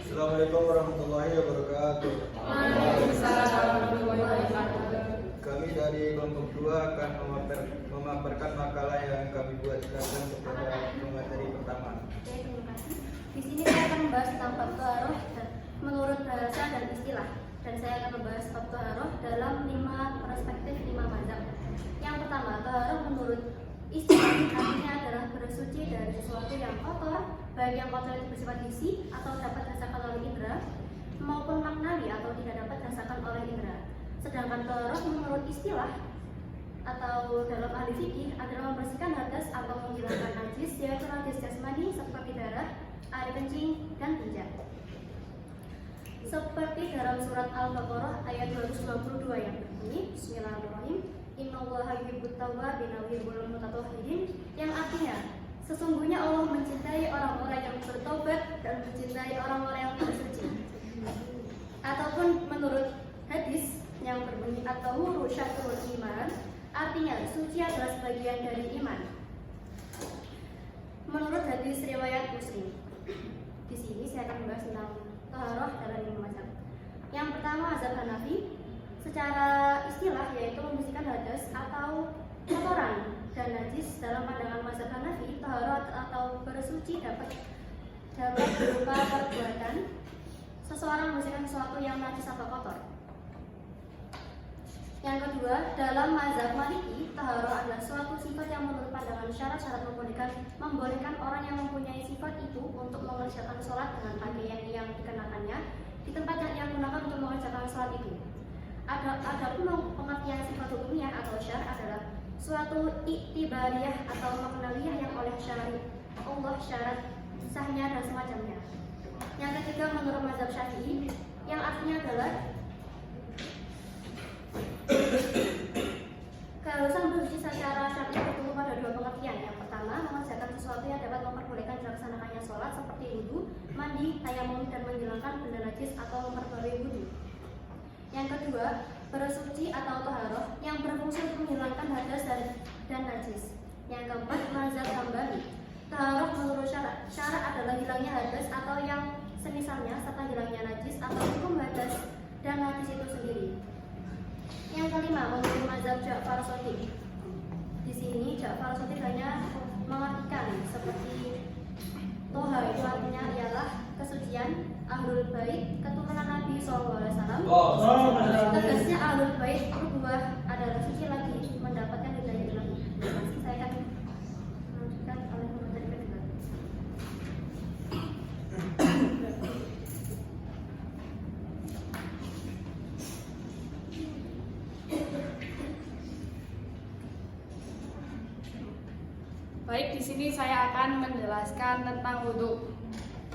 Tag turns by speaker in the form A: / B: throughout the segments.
A: Assalamualaikum warahmatullahi wabarakatuh.
B: Waalaikumsalam warahmatullahi wabarakatuh.
A: Kami dari kelompok 2 akan memaparkan makalah yang kami buat. Silakan kepada pemateri pertama.
C: Oke, terima kasih. Di sini saya akan membahas tentang bab taharah menurut bahasa dan istilah. Dan saya akan membahas bab taharah dalam 5 perspektif 5 mazhab. Yang pertama, taharah menurut istilah artinya adalah bersuci dari sesuatu yang kotor, baik yang kotor itu bersifat hisi atau dapat dirasakan oleh indera, maupun maknawi atau tidak dapat dirasakan oleh indera. Sedangkan taharah menurut istilah atau dalam ahli fikih adalah membersihkan hadas atau menghilangkan najis, yaitu najis jasmani seperti darah, air kencing, dan tinja. Seperti dalam surat Al-Baqarah ayat 222 yang berbunyi, Bismillahirrahmanirrahim, Innallaha yuhibbut tawwabina wa yuhibbul mutatahhirin, yang artinya sesungguhnya Allah mencintai orang-orang yang bertobat dan mencintai orang-orang yang bersuci. Ataupun menurut hadis yang berbunyi at-tahuru syatrul iman, artinya suci adalah sebagian dari iman. Menurut hadis riwayat Muslim. Di sini saya akan membahas tentang taharah dalam 5 mazhab. Yang pertama, mazhab Hanafi. Secara istilah yaitu membersihkan hadas atau kotoran dan najis. Dalam pandangan mazhab Hanafi, taharah atau bersuci dapat berupa perbuatan seseorang membersihkan sesuatu yang najis atau kotor. Yang kedua, dalam mazhab Maliki, taharah adalah suatu sifat yang menurut pandangan syarat-syarat membolehkan orang yang mempunyai sifat itu untuk mengerjakan sholat dengan pakaian yang dikenakannya di tempat yang digunakan untuk mengerjakan sholat itu. Adapun pengertian sifat hukumnya atau syar adalah suatu iktibariyah atau maknawiyah yang oleh syari Allah syarat sahnya dan semacamnya. Yang ketiga, menurut mazhab Syafi'i, yang artinya adalah keharusan bersuci secara syar'i bertumbuh pada 2 pengertian. Yang pertama, mengerjakan sesuatu yang dapat memperbolehkan dilaksanakannya sholat seperti wudu, mandi, tayamum, dan menghilangkan benda najis atau memperbarui wudu. Yang kedua, bersuci atau taharah yang berfungsi untuk menghilangkan hadas dan najis. Yang keempat, mazhab Hambali. Taharah menurut syarat adalah hilangnya hadas atau yang semisalnya serta hilangnya najis atau hukum hadas dan najis itu sendiri. Yang kelima, menurut mazhab Ja'far Shadiq. Di sini Ja'far Shadiq hanya mengartikan seperti Toha itu artinya ialah kesucian Ahlul Bait, keturunan Nabi SAW. Tegasnya Ahlul Bait berubah adalah suci lagi mendapatkan hidayah ilahi. Saya akan melanjutkan oleh pemateri kedua.
B: Baik, di sini saya akan menjelaskan tentang wudhu.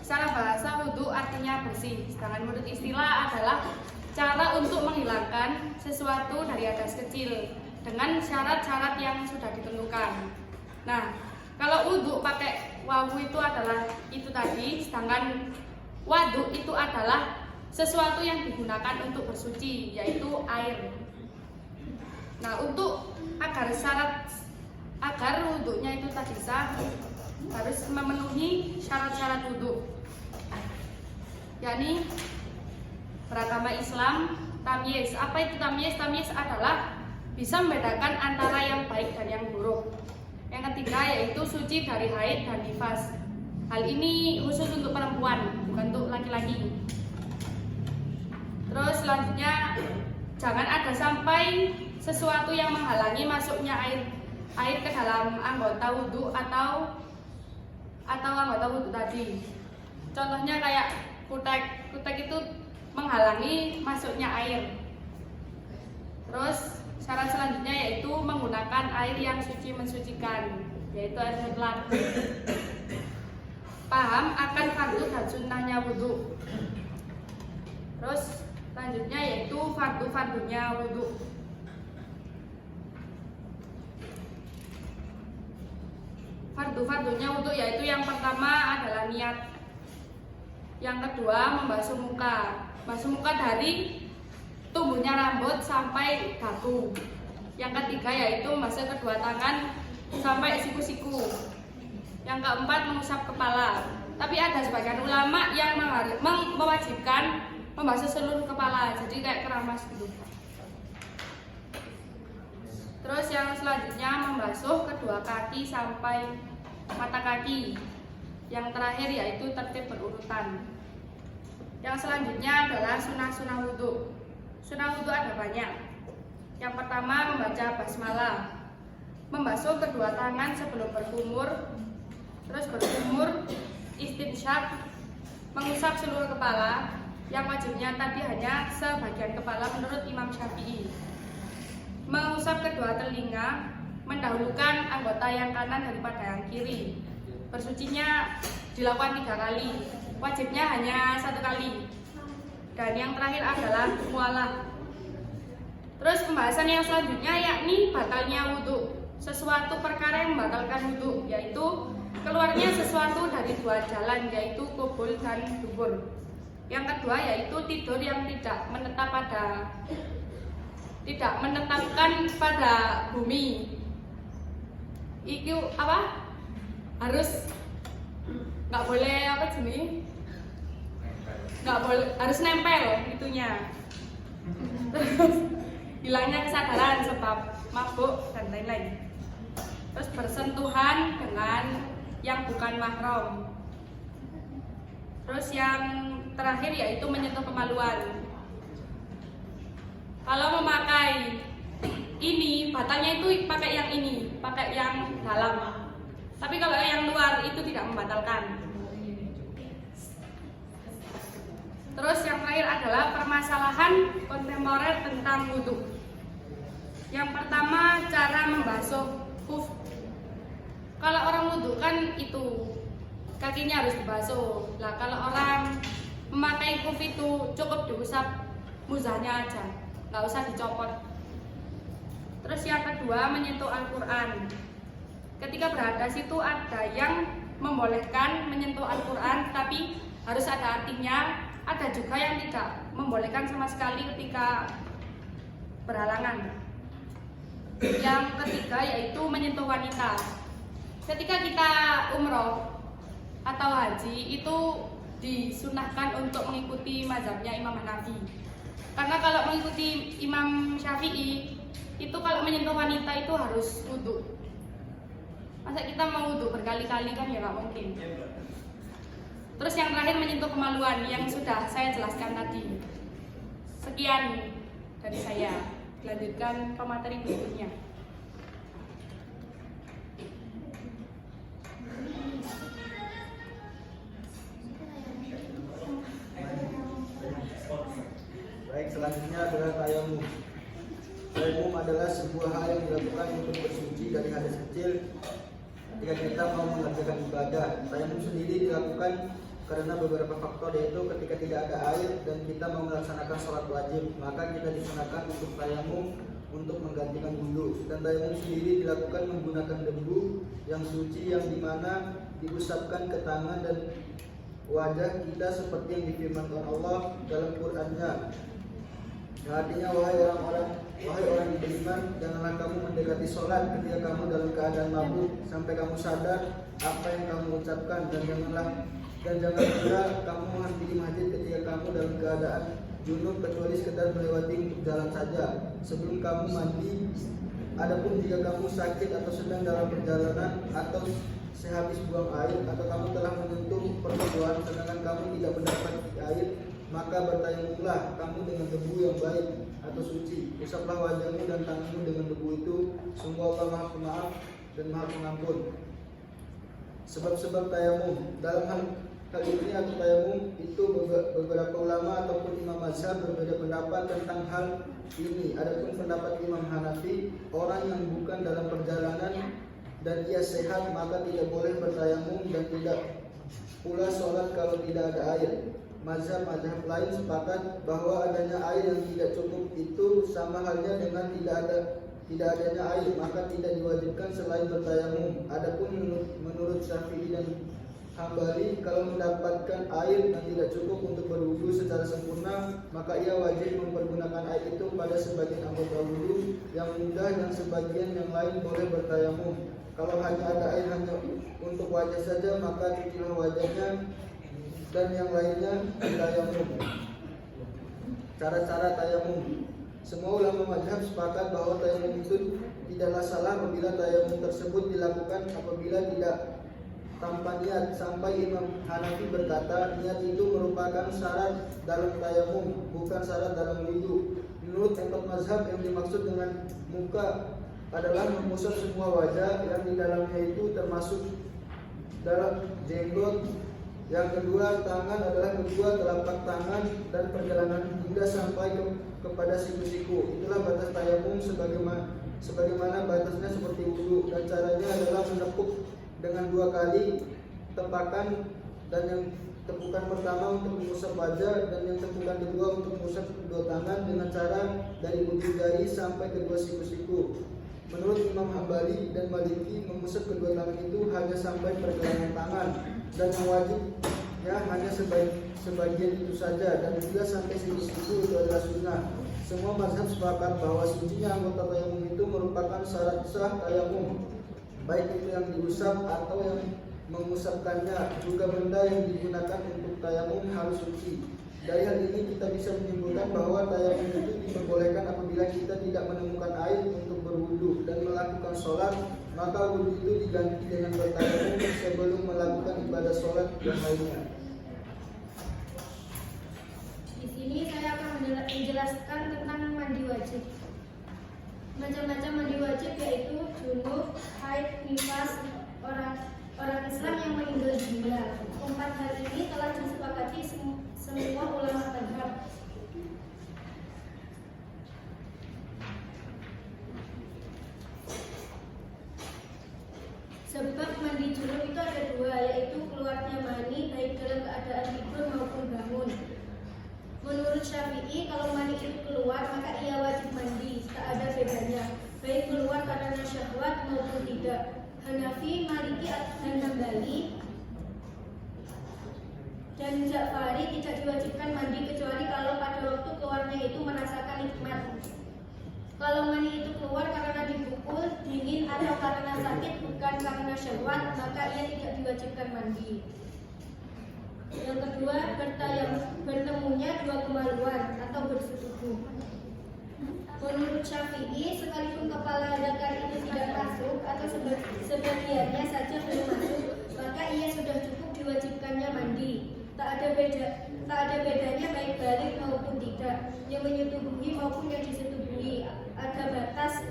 B: Secara bahasa, wudhu artinya bersih. Sedangkan menurut istilah adalah cara untuk menghilangkan sesuatu dari hadas kecil dengan syarat-syarat yang sudah ditentukan. Nah, kalau wudhu pakai wawu itu adalah itu tadi, sedangkan wadhu itu adalah sesuatu yang digunakan untuk bersuci, yaitu air. Nah, untuk agar wudhunya itu tadi sah, harus memenuhi syarat-syarat wudhu, yakni beragama Islam, tamyiz. Apa itu tamyiz? Tamyiz adalah bisa membedakan antara yang baik dan yang buruk. Yang ketiga yaitu suci dari haid dan nifas. Hal ini khusus untuk perempuan, bukan untuk laki-laki. Terus selanjutnya, jangan ada sampai sesuatu yang menghalangi masuknya air ke dalam anggota wudhu atau anggota wudhu tadi. Contohnya kayak kutek itu menghalangi masuknya air. Terus syarat selanjutnya yaitu menggunakan air yang suci mensucikan, yaitu air mutlak. Paham akan fardu dan sunnahnya wudhu. Terus selanjutnya yaitu fardu-fardunya wudhu. Fardu-fardunya wudhu yaitu yang pertama adalah niat. Yang kedua, membasuh muka. Basuh muka dari tumbuhnya rambut sampai dagu. Yang ketiga yaitu membasuh kedua tangan sampai siku-siku. Yang keempat, mengusap kepala. Tapi ada sebagian ulama yang mewajibkan membasuh seluruh kepala, jadi kayak keramas gitu. Terus yang selanjutnya membasuh kedua kaki sampai mata kaki. Yang terakhir yaitu tertib berurutan. Yang selanjutnya adalah sunah-sunah wudhu. Sunah wudhu ada banyak. Yang pertama membaca basmalah, membasuh kedua tangan sebelum berkumur, terus berkumur, istinsyak, mengusap seluruh kepala. Yang wajibnya tadi hanya sebagian kepala menurut Imam Syafi'i. Mengusap kedua telinga, mendahulukan anggota yang kanan daripada yang kiri. Bersucinya dilakukan 3 kali, wajibnya hanya 1 kali. Dan yang terakhir adalah mualah. Terus pembahasan yang selanjutnya yakni batalnya wudhu. Sesuatu perkara yang membatalkan wudhu, yaitu keluarnya sesuatu dari 2 jalan, yaitu kubul dan dubur. Yang kedua yaitu tidur yang tidak menetapkan pada bumi. Itu apa? Harus nggak boleh apa jenis? Nggak boleh, harus nempel itunya. Terus hilangnya kesadaran sebab mabuk dan lain-lain. Terus bersentuhan dengan yang bukan mahram. Terus yang terakhir yaitu menyentuh kemaluan. Kalau memakai ini, batalnya itu pakai yang ini, pakai yang dalam. Tapi kalau yang luar itu tidak membatalkan. Terus yang terakhir adalah permasalahan kontemporer tentang wudhu. Yang pertama, cara membasuh khuf. Kalau orang wudhu kan itu kakinya harus dibasuh. Nah, kalau orang memakai khuf itu cukup diusap muzahnya aja, nggak usah dicopot. Terus yang kedua, menyentuh Al-Quran. Ketika berhadas itu ada yang membolehkan menyentuh Al-Quran, tapi harus ada artinya. Ada juga yang tidak membolehkan sama sekali ketika berhalangan. Yang ketiga yaitu menyentuh wanita. Ketika kita umroh atau haji itu disunahkan untuk mengikuti mazhabnya Imam Hanafi. Karena kalau mengikuti Imam Syafi'i itu kalau menyentuh wanita itu harus wudhu. Masa kita mau wudhu berkali-kali kan ya nggak mungkin. Terus yang terakhir menyentuh kemaluan yang sudah saya jelaskan tadi. Sekian dari saya. Lanjutkan pemateri berikutnya.
A: Baik, selanjutnya adalah tayamum. Tayamum adalah sebuah hal yang dilakukan untuk bersuci dari hadas kecil ketika kita mau mengerjakan ibadah. Tayamum sendiri dilakukan karena beberapa faktor, yaitu ketika tidak ada air dan kita mau melaksanakan sholat wajib, maka kita disunahkan untuk tayamum untuk menggantikan wudhu. Dan tayamum sendiri dilakukan menggunakan debu yang suci yang dimana diusapkan ke tangan dan wajah kita seperti yang difirmankan Allah dalam Qur'an-Nya. Yang artinya, wahai orang yang beriman, janganlah kamu mendekati sholat ketika kamu dalam keadaan mabuk sampai kamu sadar apa yang kamu ucapkan, dan jangan pula kamu menghadiri masjid ketika kamu dalam keadaan junub kecuali sekedar melewati untuk jalan saja sebelum kamu mandi. Adapun jika kamu sakit atau sedang dalam perjalanan atau sehabis buang air atau kamu telah menyentuh perempuan sedangkan kamu tidak mendapat air, maka bertayamumlah kamu dengan debu yang baik atau suci. Usaplah wajahmu dan tanganmu dengan debu itu. Sungguh Allah Maha Pemaaf dan Maha Pengampun. Sebab-sebab tayamum. Dalam hal ini atau tayamum itu beberapa ulama ataupun imam mazhab berbeda pendapat tentang hal ini. Adapun pendapat Imam Hanafi, orang yang bukan dalam perjalanan dan ia sehat maka tidak boleh bertayamum dan tidak pula sholat kalau tidak ada air. Mazhab-mazhab lain sepakat bahwa adanya air yang tidak cukup itu sama halnya dengan tidak adanya air, maka tidak diwajibkan selain bertayamum. Adapun menurut Syafi'i dan Hambali, kalau mendapatkan air yang tidak cukup untuk berwudu secara sempurna, maka ia wajib mempergunakan air itu pada sebagian anggota wudu yang mudah dan sebagian yang lain boleh bertayamum. Kalau hanya ada air hanya untuk wajah saja, maka cucilah wajahnya dan yang lainnya tayamum. Cara-cara tayamum. Semua ulama mazhab sepakat bahwa tayamum itu tidaklah salah apabila tayamum tersebut dilakukan apabila tidak tanpa niat. Sampai Imam Hanafi berkata, niat itu merupakan syarat dalam tayamum, bukan syarat dalam wudu. Menurut empat mazhab, yang dimaksud dengan muka adalah mengusap semua wajah yang di dalamnya itu termasuk dalam jenggot. Yang kedua, tangan adalah kedua telapak tangan dan perjalanan hingga sampai kepada siku-siku. Itulah batas tayamum sebagaimana batasnya seperti wudu, dan caranya adalah menepuk dengan 2 kali tepakan, dan yang tepukan pertama untuk mengusap wajah dan yang tepukan kedua untuk mengusap kedua tangan dengan cara dari ujung jari sampai kedua siku-siku. Menurut Imam Hambali dan Maliki, mengusap kedua tangan itu hanya sampai pergelangan tangan, dan yang wajib ya hanya sebagian itu saja, dan juga sampai siku-siku itu adalah sunnah. Semua mazhab sepakat bahwa sucinya anggota tayamum itu merupakan syarat sah tayamum, baik itu yang diusap atau yang mengusapkannya. Juga benda yang digunakan untuk tayamum harus suci. Dari hal ini kita bisa menyimpulkan bahwa tayamum itu diperbolehkan apabila kita tidak menemukan air untuk berwudu dan melakukan sholat, maka wudu itu diganti dengan bertayamum sebelum melakukan ibadah sholat yang lainnya.
C: Di sini saya akan menjelaskan tentang mandi wajib. Macam-macam mandi wajib yaitu junub, haid, nifas, orang Islam yang meninggal dunia. 4 hal ini telah disepakati semua ulama mazhab. Sebab mandi junub itu ada 2, yaitu keluarnya mani baik dalam keadaan tidur maupun bangun. Menurut Syafi'i, kalau mani itu keluar maka ia wajib mandi, tak ada bedanya, baik keluar karena syahwat maupun tidak. Hanafi, Maliki, dan Hambali dan Ja'fari tidak diwajibkan mandi kecuali kalau pada waktu keluarnya itu merasakan nikmat. Kalau mani itu keluar karena dipukul, dingin, atau karena sakit bukan karena syahwat, maka ia tidak diwajibkan mandi. Yang kedua, bertemunya 2 kemaluan atau bersetubuh. Menurut Syafi'i, sekalipun kepala zakar itu tidak masuk atau sebagiannya saja belum masuk, maka ia sudah cukup diwajibkannya mandi. Tak ada bedanya baik balik maupun tidak, yang menyetubuhi maupun yang disetubuhi, ada batas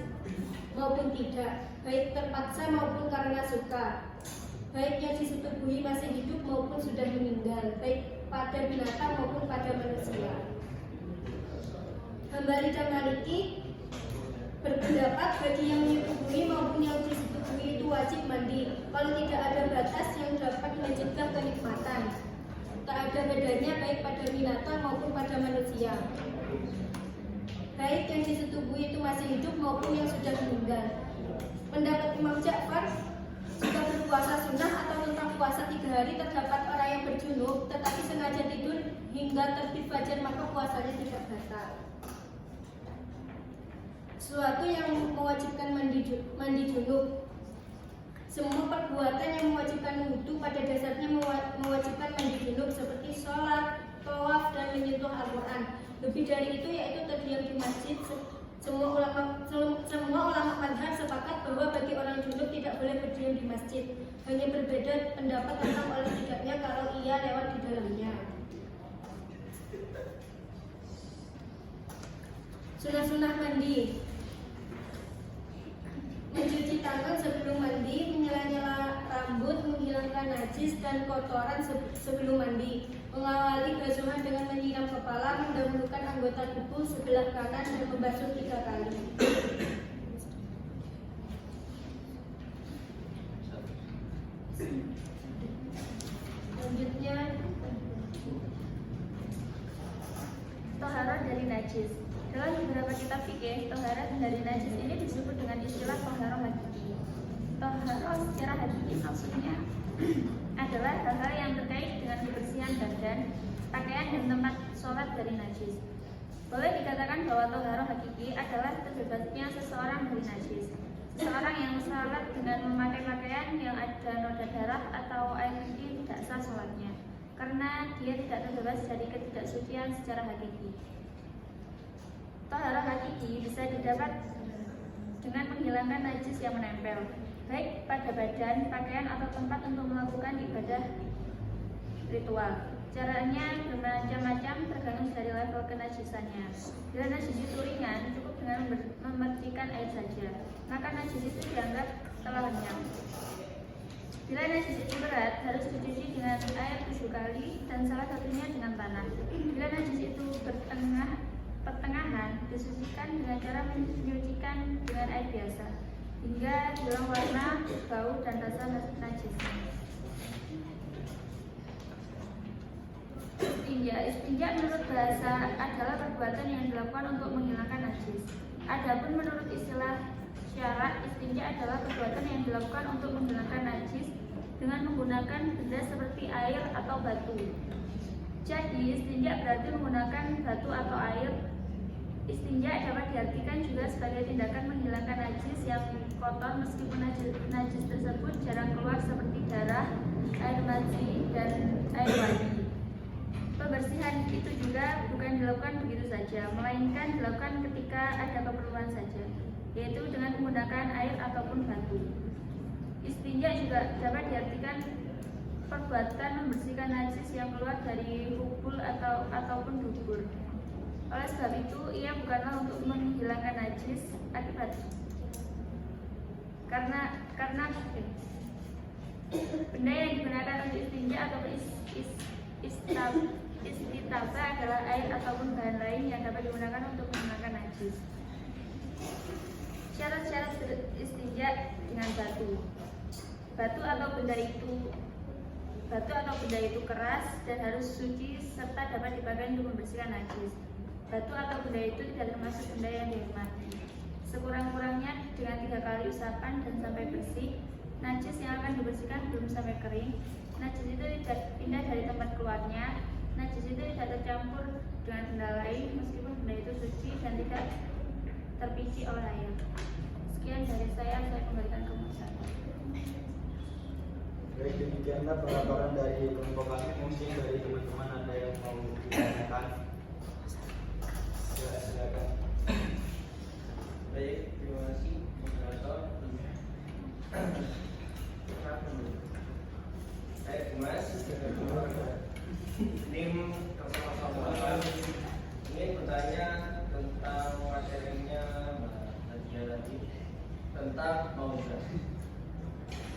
C: maupun tidak, baik terpaksa maupun karena suka, baik yang disetubuhi masih hidup maupun sudah meninggal, baik pada binatang maupun pada manusia. Hambali dan Maliki berpendapat bagi yang menyetubuhi maupun yang disetubuhi itu wajib mandi kalau tidak ada batas yang dapat mencegah kenikmatan. Tak ada bedanya baik pada binatang maupun pada manusia, baik yang disetubuhi itu masih hidup maupun yang sudah meninggal. Pendapat Imam Ja'far, jika berpuasa sunnah atau tentang puasa 3 hari terdapat orang yang berjunub tetapi sengaja tidur hingga terbit fajar, maka puasanya tidak batal. Suatu yang mewajibkan mandi junub. Semua perbuatan yang mewajibkan wudu pada dasarnya mewajibkan mandi junub, seperti sholat, tawaf, dan menyentuh Al-Quran. Lebih dari itu yaitu terdiam di masjid. Semua ulama mazhab sepakat bahwa bagi orang junub tidak boleh berdiam di masjid. Hanya berbeda pendapat tentang oleh tidaknya kalau ia lewat di dalamnya. Sunah-sunah mandi. Mencuci tangan sebelum mandi, menyela-nyela rambut, menghilangkan najis dan kotoran sebelum mandi, mengawali basuhan dengan menyiram kepala, mendahulukan anggota tubuh sebelah kanan dan membasuh 3 kali. Selanjutnya,
D: toharoh dari najis. Dalam beberapa kitab fikih, toharoh dari najis ini disebut dengan istilah toharoh hakiki. Toharoh secara hakiki maksudnya adalah hal-hal yang terkait dengan kebersihan badan, pakaian, dan tempat sholat dari najis. Boleh dikatakan bahwa toharoh hakiki adalah terbebasnya seseorang dari najis. Seseorang yang salat dengan memakai pakaian yang ada noda darah atau air kencing tidak sah salatnya, karena dia tidak terbebas dari ketidaksucian secara hakiki. Toharoh hakiki bisa didapat dengan menghilangkan najis yang menempel, baik pada badan, pakaian, atau tempat untuk melakukan ibadah ritual. Caranya bermacam-macam tergantung dari level kenajisannya. Bila najis itu ringan, cukup dengan memercikan air saja, maka najis itu dianggap telah lenyap. Bila najis itu berat, harus dicuci dengan air 7 kali dan salah satunya dengan tanah. Bila najis itu pertengahan, disucikan dengan cara menyucikan dengan air biasa hingga hilang warna, bau, dan rasa najisnya. Istinja menurut bahasa adalah perbuatan yang dilakukan untuk menghilangkan najis. Adapun menurut istilah syarat, istinja adalah perbuatan yang dilakukan untuk menghilangkan najis dengan menggunakan benda seperti air atau batu. Jadi, istinja berarti menggunakan batu atau air. Istinja dapat diartikan juga sebagai tindakan menghilangkan najis yang kotor meskipun najis tersebut jarang keluar seperti darah, air mani, dan air wadi. Pembersihan itu juga bukan dilakukan begitu saja, melainkan dilakukan ketika ada keperluan saja, yaitu dengan menggunakan air ataupun batu. Istinja juga dapat diartikan perbuatan membersihkan najis yang keluar dari hubul ataupun dubur. Oleh sebab itu, ia bukanlah untuk menghilangkan najis akibat karena benda yang digunakan untuk istinja atau istitaba adalah air ataupun bahan lain yang dapat digunakan untuk menghilangkan najis. Syarat-syarat istinja dengan batu. Batu atau benda itu keras dan harus suci serta dapat dipakai untuk membersihkan najis. Batu atau benda itu tidak termasuk benda yang dihormati. Sekurang-kurangnya dengan 3 kali usapan dan sampai bersih. Najis yang akan dibersihkan belum sampai kering. Najis itu tidak pindah dari tempat keluarnya. Najis itu tidak tercampur dengan benda lain meskipun benda itu suci dan tidak terpici oleh air. Sekian dari saya kembalikan ke Musa.
A: Baik, demikianlah pelaporan dari kelompok kami. Mungkin dari teman-teman ada yang mau ditanyakan. Ya, silakan.
E: Baik, terima kasih moderator. Baik, Mas. Tim Keselamatan ini bertanya tentang materinya Nadia tadi tentang mauzah.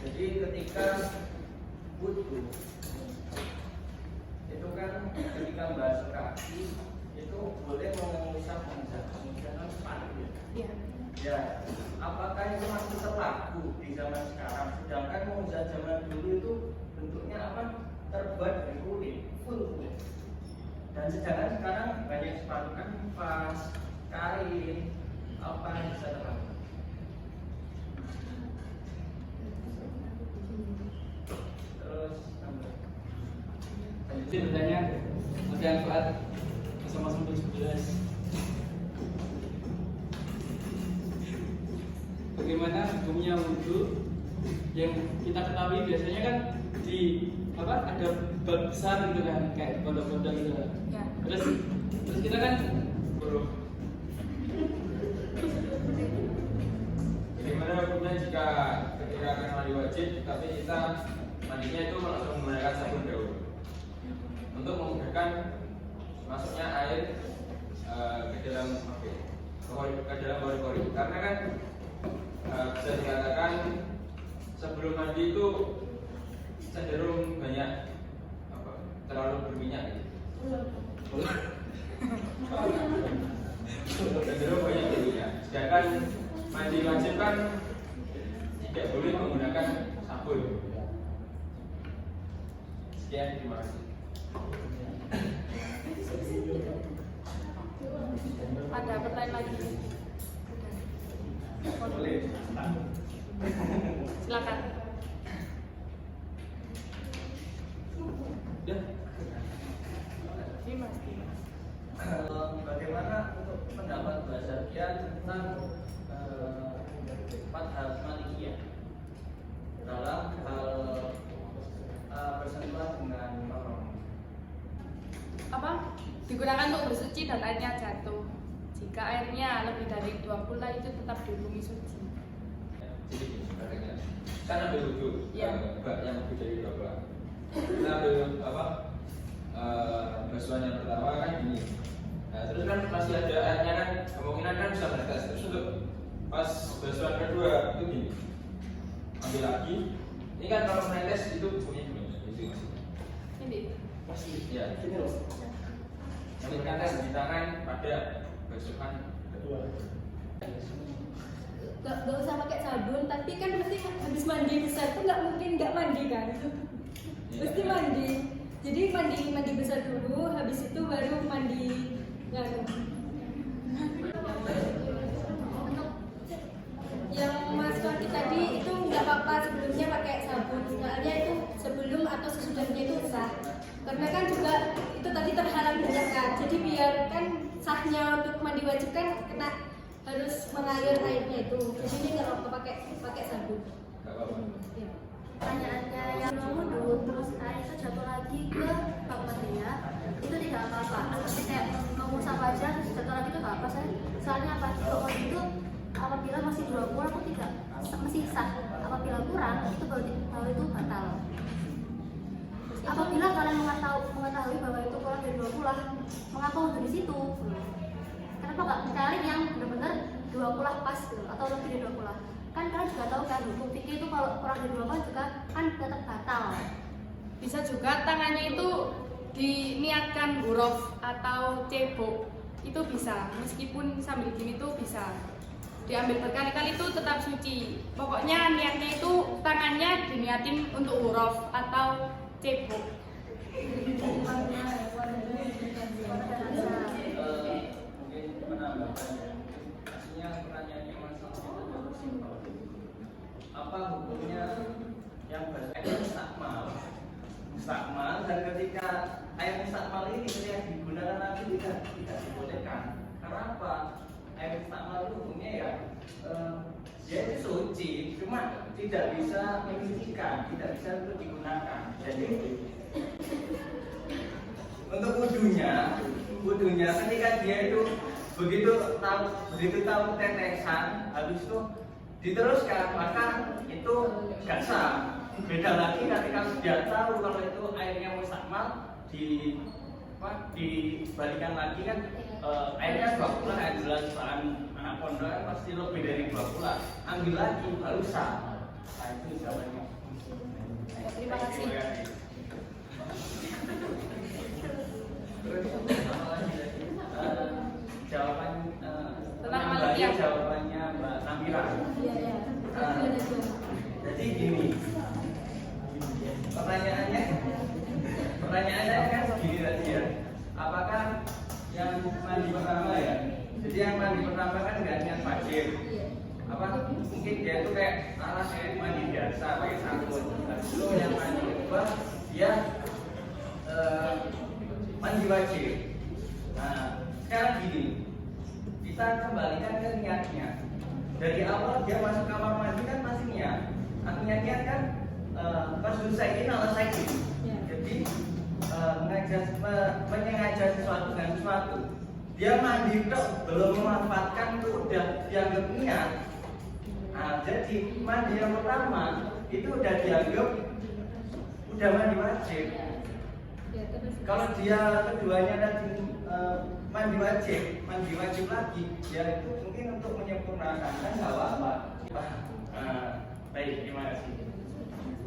E: Jadi ketika wudhu itu kan ketika membasuh kaki itu boleh mengusap kan sepatu ya. Ya, apakah itu masih terlaku di zaman sekarang? Sedangkan mengusap zaman dulu itu bentuknya apa? Terbuat dari kulit, full kulit. Dan sedangkan sekarang banyak sepatu kan pas kain, apa yang bisa terlaku? Terus
F: Jadi bertanya pertanyaan Fuad sama-sama 11. Bagaimana hukumnya wudhu yang kita ketahui biasanya kan di ada bab besar gitu kan, kayak pondok-pondok gitu kan.
B: Ya.
F: Terus kita kan
E: bagaimana hukumnya jika ketika akan mandi wajib tapi kita mandinya itu langsung menggunakan sabun dahulu untuk memudahkan masuknya air ke dalam pori-pori, karena kan bisa dikatakan sebelum mandi itu cenderung banyak terlalu berminyak gitu. Cenderung banyak berminyak. Sedangkan mandi wajib kan tidak boleh menggunakan sabun. Sekian, terima kasih.
B: Ada pertanyaan lagi?
E: Boleh.
B: Silakan.
F: ya
B: Dimas.
E: Bagaimana untuk pendapat Mbak Zakia tentang madhab Malikiyah dalam hal bersentuhan dengan mahram.
B: Digunakan untuk bersuci dan airnya jatuh. Jika airnya lebih dari 20 itu tetap dihukumi suci.
G: Jadi sebenarnya kan ambil wudhu
B: Iya.
G: bak yang lebih dari 20. Kita ambil basuhan yang pertama kan gini. Nah terus kan masih ada airnya kan, kemungkinan kan bisa menetes. Terus untuk pas basuhan kedua itu gini, ambil lagi. Ini kan kalau menetes itu bunyi gimana? Itu
B: Ini.
G: masih ya.
A: Gini loh.
G: Ini menetes di tangan pada basuhan kedua.
C: Gak usah pakai sabun, tapi kan mesti habis mandi besar tuh nggak mungkin nggak mandi kan? Mesti mandi. Jadi mandi besar dulu, habis itu baru mandi. Yang Mas Wati tadi itu nggak apa-apa sebelumnya pakai sabun, soalnya itu sebelum atau sesudahnya itu sah. Karena kan juga itu tadi terhalang banyak kan, jadi biar kan sahnya untuk mandi wajib kan kena harus mengalir airnya itu. Jadi ini nggak apa-apa pakai sabun.
G: Gak apa-apa.
C: Ya.
D: Pertanyaannya yang wudhu terus air itu jatuh lagi ke bak mandinya, itu tidak apa-apa. Seperti kayak mengusap wajah terus jatuh lagi itu nggak apa sih? Soalnya apa? Kalau itu apabila masih 20 atau tidak masih sah. Apabila kurang itu baru itu batal. Apabila kalian mengetahui bahwa itu kurang dari 20, mengapa wudhu di situ? Kenapa nggak mencari yang benar-benar 20 pas gitu, atau lebih dari 20? Kan kalian juga tahu kan hukum fikih itu kalau kurang dari 20 juga kan tetap batal.
B: Bisa juga tangannya itu diniatkan huruf atau cebok, itu bisa. Meskipun sambil gini tuh bisa. Diambil berkali-kali itu tetap suci. Pokoknya niatnya itu tangannya diniatin untuk huruf atau cebok.
E: Mungkin menambahkan aslinya pertanyaannya masalah simpel. Apa hukumnya yang bahasa mustakmal dan ketika air mustakmal ini ketika digunakan lagi tidak dibolehkan. Karena apa? Air mustakmal itu hukumnya ya dia itu suci, cuma tidak bisa menyucikan, tidak bisa untuk digunakan. Jadi untuk wudhunya ketika dia itu begitu tahu tetesan, habis itu diteruskan, maka itu gak sah. Beda lagi ketika dia tahu kalau itu airnya mustakmal dibalikan lagi kan airnya 20 kan jelas bahan anak pondok kan pasti lebih dari 20, ambil lagi baru sah. Nah itu jawabannya.
B: Terima kasih.
E: Terus apa lagi? Jawaban
B: Tentang
E: menambahkan
B: Malikiyah.
E: jawabannya Mbak Namira.
C: Iya.
E: Jadi gini, pertanyaannya kan begini tadi ya. Apakah yang mandi pertama ya? Jadi yang mandi pertama kan nggak niat wajib. Apa mungkin dia itu kayak kayak mandi biasa pakai sabun. Lalu yang mandi kedua dia mandi wajib. Nah sekarang gini, kita kembalikan ke niatnya. Dari awal dia masuk kamar mandi kan masih niat. Artinya niat kan pas ini ala saya. Jadi menyengaja sesuatu dengan sesuatu. Dia mandi itu belum memanfaatkan itu udah dianggap niat. Nah, jadi mandi yang pertama itu udah dianggap udah mandi wajib. Kalau dia keduanya tadi mandi wajib lagi, ya itu mungkin untuk menyempurnakan kan nggak apa-apa. Baik, terima kasih.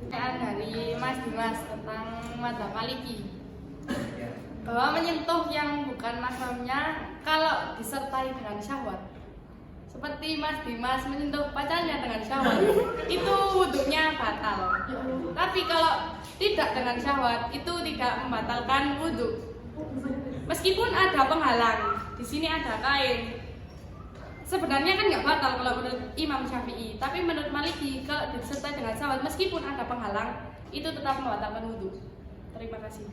B: Pertanyaan dari Mas Dimas tentang madhab Maliki, bahwa menyentuh yang bukan mahramnya kalau disertai dengan syahwat, seperti Mas Dimas menyentuh pacarnya dengan syahwat, itu wudhunya batal. Tapi kalau tidak dengan syahwat, itu tidak membatalkan wudhu. Meskipun ada penghalang, di sini ada kain. Sebenarnya kan nggak batal kalau menurut Imam Syafi'i, tapi menurut Maliki kalau disertai dengan syahwat, meskipun ada penghalang, itu tetap membatalkan wudhu. Terima kasih.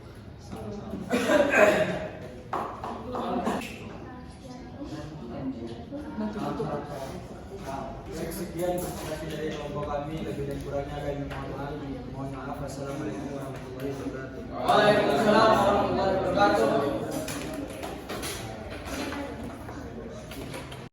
A: Sekian kurangnya ada yang mohon maaf. Wassalamualaikum warahmatullahi wabarakatuh.